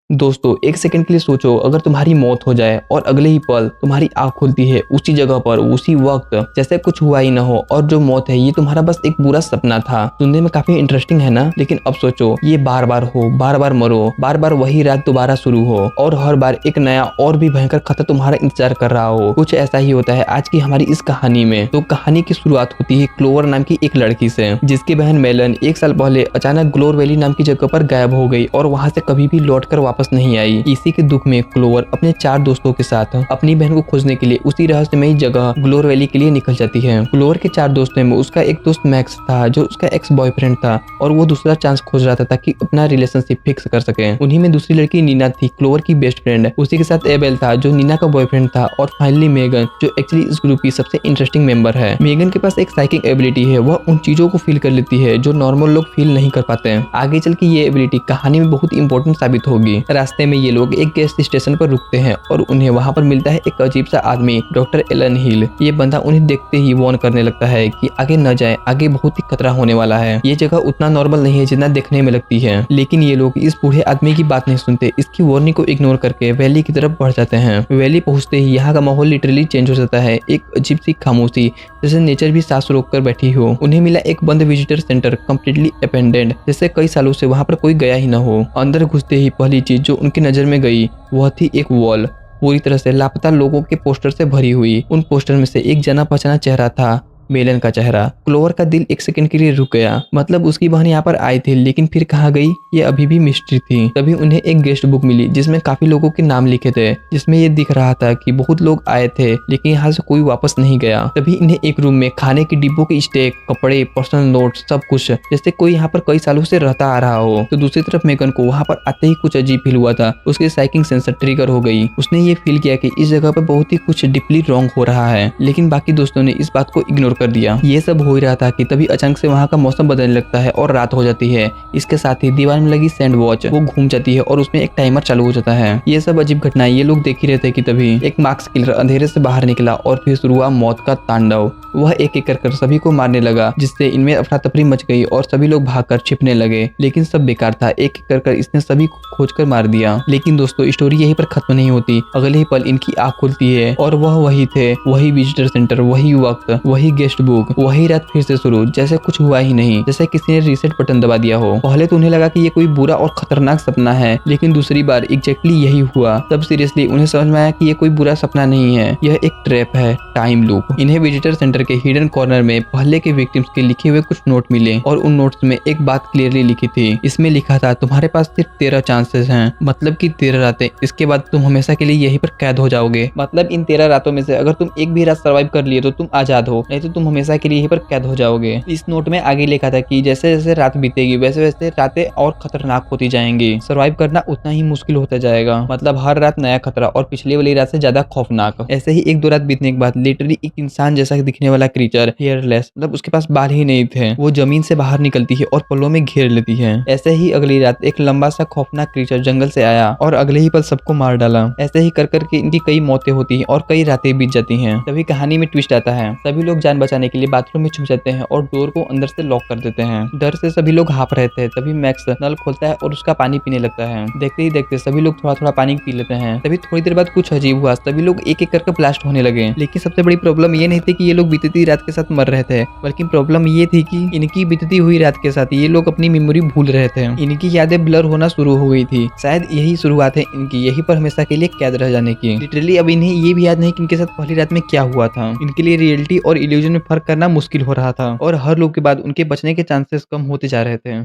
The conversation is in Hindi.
दोस्तों एक सेकंड के लिए सोचो, अगर तुम्हारी मौत हो जाए और अगले ही पल तुम्हारी आंख खुलती है उसी जगह पर उसी वक्त, जैसे कुछ हुआ ही ना हो, और जो मौत है ये तुम्हारा बस एक बुरा सपना था। सुनने में काफी इंटरेस्टिंग है ना, लेकिन अब सोचो ये बार बार हो, बार बार मरो, बार बार वही रात दोबारा शुरू हो और हर बार एक नया और भी भयंकर खतरा तुम्हारा इंतजार कर रहा हो। कुछ ऐसा ही होता है आज की हमारी इस कहानी में। तो कहानी की शुरुआत होती है क्लोवर नाम की एक लड़की से, जिसकी बहन मेलन 1 साल पहले अचानक ग्लोर वैली नाम की जगह पर गायब हो गई और वहां से कभी भी लौटकर वापस नहीं आई। इसी के दुख में क्लोवर अपने 4 दोस्तों के साथ अपनी बहन को खोजने के लिए उसी रहस्यमयी जगह ग्लोर वैली के लिए निकल जाती है। क्लोवर के 4 दोस्तों में उसका एक दोस्त मैक्स था जो उसका एक्स बॉयफ्रेंड था और वो दूसरा चांस खोज रहा था ताकि अपना रिलेशनशिप फिक्स कर सके। उन्हीं में दूसरी लड़की नीना थी, क्लोवर की बेस्ट फ्रेंड। उसी के साथ एबेल था जो नीना का बॉयफ्रेंड था, और फाइनली मेगन जो एक्चुअली इस ग्रुप की सबसे इंटरेस्टिंग मेंबर है। मेगन के पास एक साइकिक एबिलिटी है, वह उन चीजों को फील कर लेती है जो नॉर्मल लोग फील नहीं कर पाते हैं। आगे चल के ये एबिलिटी कहानी में बहुत इंपॉर्टेंट साबित होगी। रास्ते में ये लोग एक गेस्ट स्टेशन पर रुकते हैं और उन्हें वहां पर मिलता है एक अजीब सा आदमी, डॉक्टर एलन हिल। ये बंदा उन्हें देखते ही वार्न करने लगता है कि आगे न जाए, आगे बहुत ही खतरा होने वाला है। ये जगह उतना नॉर्मल नहीं है जितना देखने में लगती है। लेकिन ये लोग इस बूढ़े आदमी की बात नहीं सुनते, इसकी वार्निंग को इग्नोर करके वैली की तरफ बढ़ जाते हैं। वैली पहुंचते ही यहाँ का माहौल लिटरली चेंज हो जाता है। एक अजीब सी खामोशी, जैसे नेचर भी सांस रोक कर बैठी हो। उन्हें मिला एक बंद विजिटर सेंटर, कम्प्लीटली अपेंडेंड, जैसे कई सालों से वहां पर कोई गया ही न हो। अंदर घुसते ही पहली चीज जो उनकी नजर में गई वह थी एक वॉल, पूरी तरह से लापता लोगों के पोस्टर से भरी हुई। उन पोस्टर में से एक जाना पहचाना चेहरा था, मेलन का चेहरा। क्लोवर का दिल एक सेकंड के लिए रुक गया। मतलब उसकी बहन यहाँ पर आई थी, लेकिन फिर कहाँ गई ये अभी भी मिस्ट्री थी। तभी उन्हें एक गेस्ट बुक मिली जिसमें काफी लोगों के नाम लिखे थे, जिसमें ये दिख रहा था कि बहुत लोग आए थे लेकिन यहाँ से कोई वापस नहीं गया। तभी इन्हें एक रूम में खाने के डिब्बों के स्टेक, कपड़े, पर्सनल नोट्स, सब कुछ जैसे कोई यहाँ पर कई सालों से रहता आ रहा हो। तो दूसरी तरफ मेगन को वहाँ पर आते ही कुछ अजीब फील हुआ था। उसकी साइकिंग सेंसर ट्रिगर हो गई। उसने ये फील किया कि इस जगह पर बहुत ही कुछ डीपली रॉन्ग हो रहा है, लेकिन बाकी दोस्तों ने इस बात को इग्नोर कर दिया। ये सब हो ही रहा था कि तभी अचानक से वहाँ का मौसम बदलने लगता है और रात हो जाती है। इसके साथ ही दीवार में लगी सैंड वॉच वो घूम जाती है और उसमें एक टाइमर चालू हो जाता है। ये सब अजीब घटनाएं ये लोग देख ही रहे थे कि तभी एक मास्क किलर अंधेरे से बाहर निकला और फिर शुरू हुआ मौत का तांडव। वह एक एक कर सभी को मारने लगा, जिससे इनमें अफरा तफरी मच गई और सभी लोग भागकर छिपने लगे। लेकिन सब बेकार था, एक एक कर इसने सभी को खोजकर मार दिया। लेकिन दोस्तों स्टोरी यहीं पर खत्म नहीं होती। अगले ही पल इनकी आंख खुलती है और वह वही थे, वही विजिटर सेंटर, वही वक्त, वही गेस्ट बुक, वही रात फिर से शुरू, जैसे कुछ हुआ ही नहीं, जैसे किसी ने रीसेट बटन दबा दिया हो। पहले तो उन्हें लगा कि ये कोई बुरा और खतरनाक सपना है, लेकिन दूसरी बार एग्जैक्टली यही हुआ। तब सीरियसली उन्हें समझ में आया कि ये कोई बुरा सपना नहीं है, यह एक ट्रैप है, टाइम लूप। इन्हें विजिटर सेंटर के हिडन कॉर्नर में पहले के विक्टिम्स के लिखे हुए कुछ नोट मिले और उन नोट्स में एक बात क्लियरली लिखी थी। इसमें लिखा था तुम्हारे पास सिर्फ 13 चांसेस हैं, मतलब कि 13 रातें, इसके बाद तुम हमेशा के लिए यहीं पर कैद हो जाओगे। मतलब इन 13 रातों में से अगर तुम एक भी रात सर्वाइव कर लिए तो तुम आजाद हो, नहीं तो तुम हमेशा के लिए यहीं पर कैद हो जाओगे। इस नोट में आगे लिखा था कि जैसे जैसे रात बीतेगी वैसे वैसे रातें और खतरनाक होती जाएंगी, सर्वाइव करना उतना ही मुश्किल होता जाएगा। मतलब हर रात नया खतरा और पिछले वाली रात से ज्यादा खौफनाक। ऐसे ही 1-2 रात बीतने के बाद लिटरली एक इंसान जैसा दिखने वाला क्रीचर, हेयरलेस, मतलब उसके पास बाल ही नहीं थे, वो जमीन से बाहर निकलती है और पलों में घेर लेती है। ऐसे ही अगली रात एक लंबा सा खौफनाक क्रीचर जंगल से आया और अगले ही पल सबको मार डाला। ऐसे ही कर करके इनकी कई मौतें होती हैं और कई रातें बीत जाती हैं। तभी कहानी में ट्विस्ट आता है। सभी लोग जान बचाने के लिए बाथरूम में छुप जाते हैं और डोर को अंदर से लॉक कर देते हैं। डर से सभी लोग हाँफ रहे थे। तभी मैक्स नल खोलता है और उसका पानी पीने लगता है। देखते ही देखते सभी लोग थोड़ा थोड़ा पानी पी लेते हैं। तभी थोड़ी देर बाद कुछ अजीब हुआ, सभी लोग एक एक करके ब्लास्ट होने लगे। लेकिन सबसे बड़ी प्रॉब्लम ये नहीं थी कि ये लोग बीतती रात के साथ मर रहे थे, बल्कि प्रॉब्लम ये थी कि इनकी बीतती हुई रात के साथ ये लोग अपनी मेमोरी भूल रहे थे। इनकी यादें ब्लर होना शुरू हो गई थी। शायद यही शुरुआत है इनकी यहीं पर हमेशा के लिए कैद रह जाने की। लिटरली अब इन्हें ये भी याद नहीं कि इनके साथ पहली रात में क्या हुआ था। इनके लिए रियलिटी और इल्यूजन में फर्क करना मुश्किल हो रहा था और हर लोग के बाद उनके बचने के चांसेस कम होते जा रहे थे।